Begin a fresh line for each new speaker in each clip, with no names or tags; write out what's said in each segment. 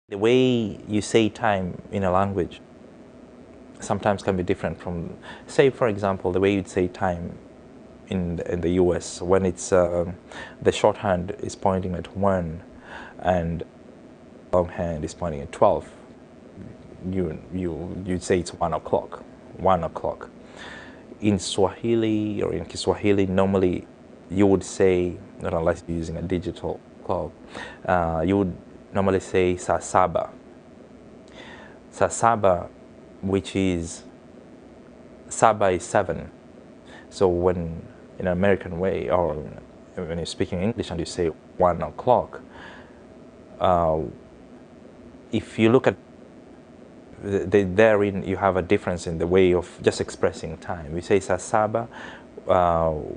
The way you say time in a language sometimes can be different from, say, for example, the way you'd say time in the US when it's the shorthand is pointing at 1 and longhand is pointing at 12. You'd say it's 1 o'clock. 1 o'clock. In Swahili or in Kiswahili, normally you would say, not unless you're using a digital clock, you would normally say saa saba. Saa saba, which is, saba is 7. So when, in an American way, or when you're speaking English and you say 1 o'clock, if you look at therein, you have a difference in the way of just expressing time. We say saa saba,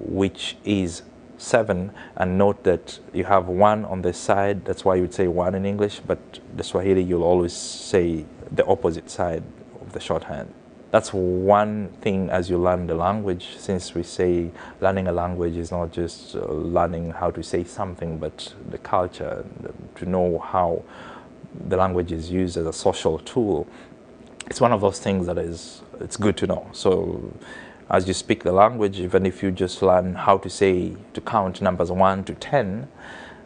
which is 7, and note that you have 1 on the side. That's why you would say 1 in English, but the Swahili you'll always say the opposite side of the shorthand. That's one thing as you learn the language, since we say learning a language is not just learning how to say something, but the culture, to know how the language is used as a social tool. It's one of those things that it's good to know. So as you speak the language, even if you just learn how to say, to count numbers 1 to 10,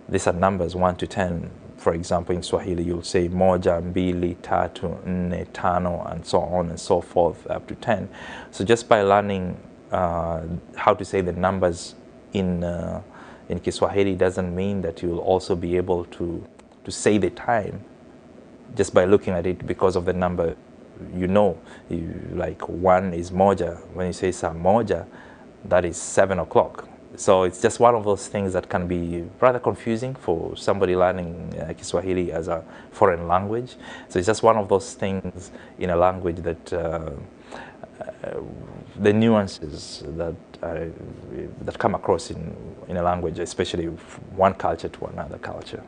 these are numbers 1 to 10. For example, in Swahili, you'll say moja, mbili, tatu, nne, tano, and so on and so forth up to 10. So just by learning how to say the numbers in Kiswahili doesn't mean that you'll also be able to say the time just by looking at it because of the number. You know, like 1 is moja. When you say saa moja, that is 7 o'clock. So it's just one of those things that can be rather confusing for somebody learning Kiswahili as a foreign language. So it's just one of those things in a language that the nuances that come across in a language, especially from one culture to another culture.